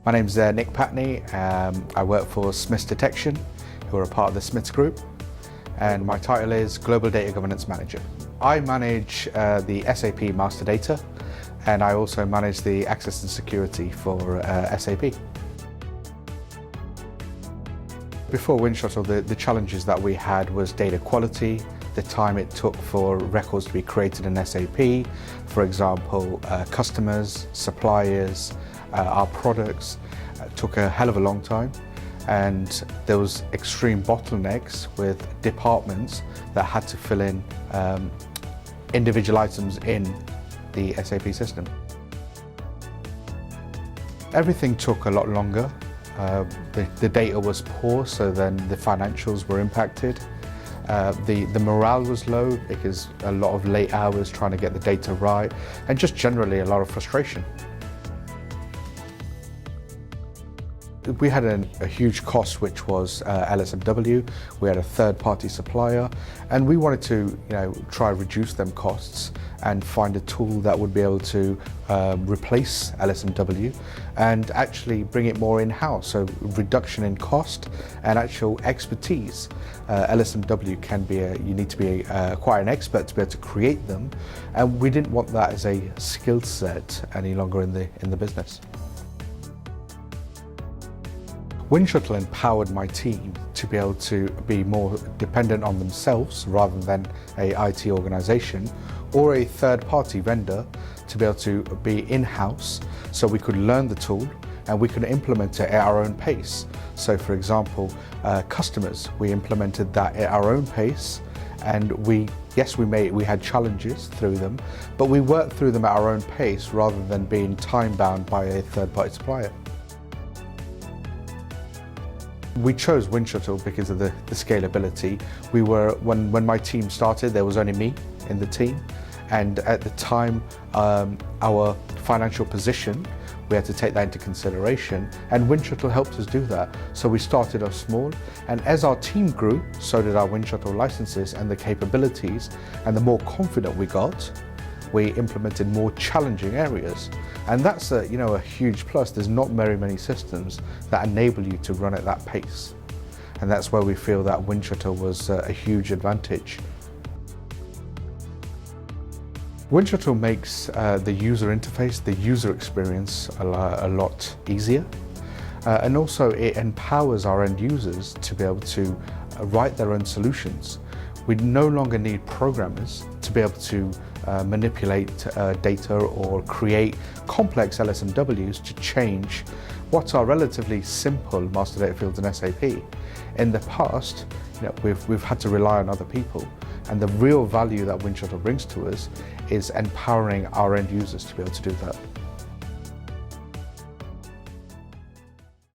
My name's Nik Pattni. I work for Smiths Detection, who are a part of the Smiths Group, and my title is Global Data Governance Manager. I manage the SAP master data, and I also manage the access and security for SAP. Before Winshuttle, the challenges that we had was data quality, the time it took for records to be created in SAP, for example, customers, suppliers, our products, took a hell of a long time, and there was extreme bottlenecks with departments that had to fill in individual items in the SAP system. Everything took a lot longer. The data was poor, so then the financials were impacted. The morale was low because a lot of late hours trying to get the data right, and just generally a lot of frustration. We had a huge cost, which was LSMW. We had a third-party supplier, and we wanted to try and reduce them costs and find a tool that would be able to replace LSMW and actually bring it more in-house, so reduction in cost and actual expertise. LSMW can be you need to be quite an expert to be able to create them, and we didn't want that as a skill set any longer in the business. Winshuttle empowered my team to be able to be more dependent on themselves rather than a IT organization or a third-party vendor, to be able to be in-house so we could learn the tool and we could implement it at our own pace. So for example, customers, we implemented that at our own pace, and we had challenges through them, but we worked through them at our own pace rather than being time-bound by a third-party supplier. We chose Winshuttle because of the scalability. When my team started, there was only me in the team, and at the time, our financial position, we had to take that into consideration, and Winshuttle helped us do that. So we started off small, and as our team grew, so did our Winshuttle licenses and the capabilities, and the more confident we got, we implemented more challenging areas. And that's a huge plus. There's not very many systems that enable you to run at that pace. And that's where we feel that Winshuttle was a huge advantage. Winshuttle makes the user interface, the user experience a lot easier. And also it empowers our end users to be able to write their own solutions. We no longer need programmers to be able to manipulate data or create complex LSMWs to change what are relatively simple master data fields in SAP. In the past, we've had to rely on other people, and the real value that Winshuttle brings to us is empowering our end users to be able to do that.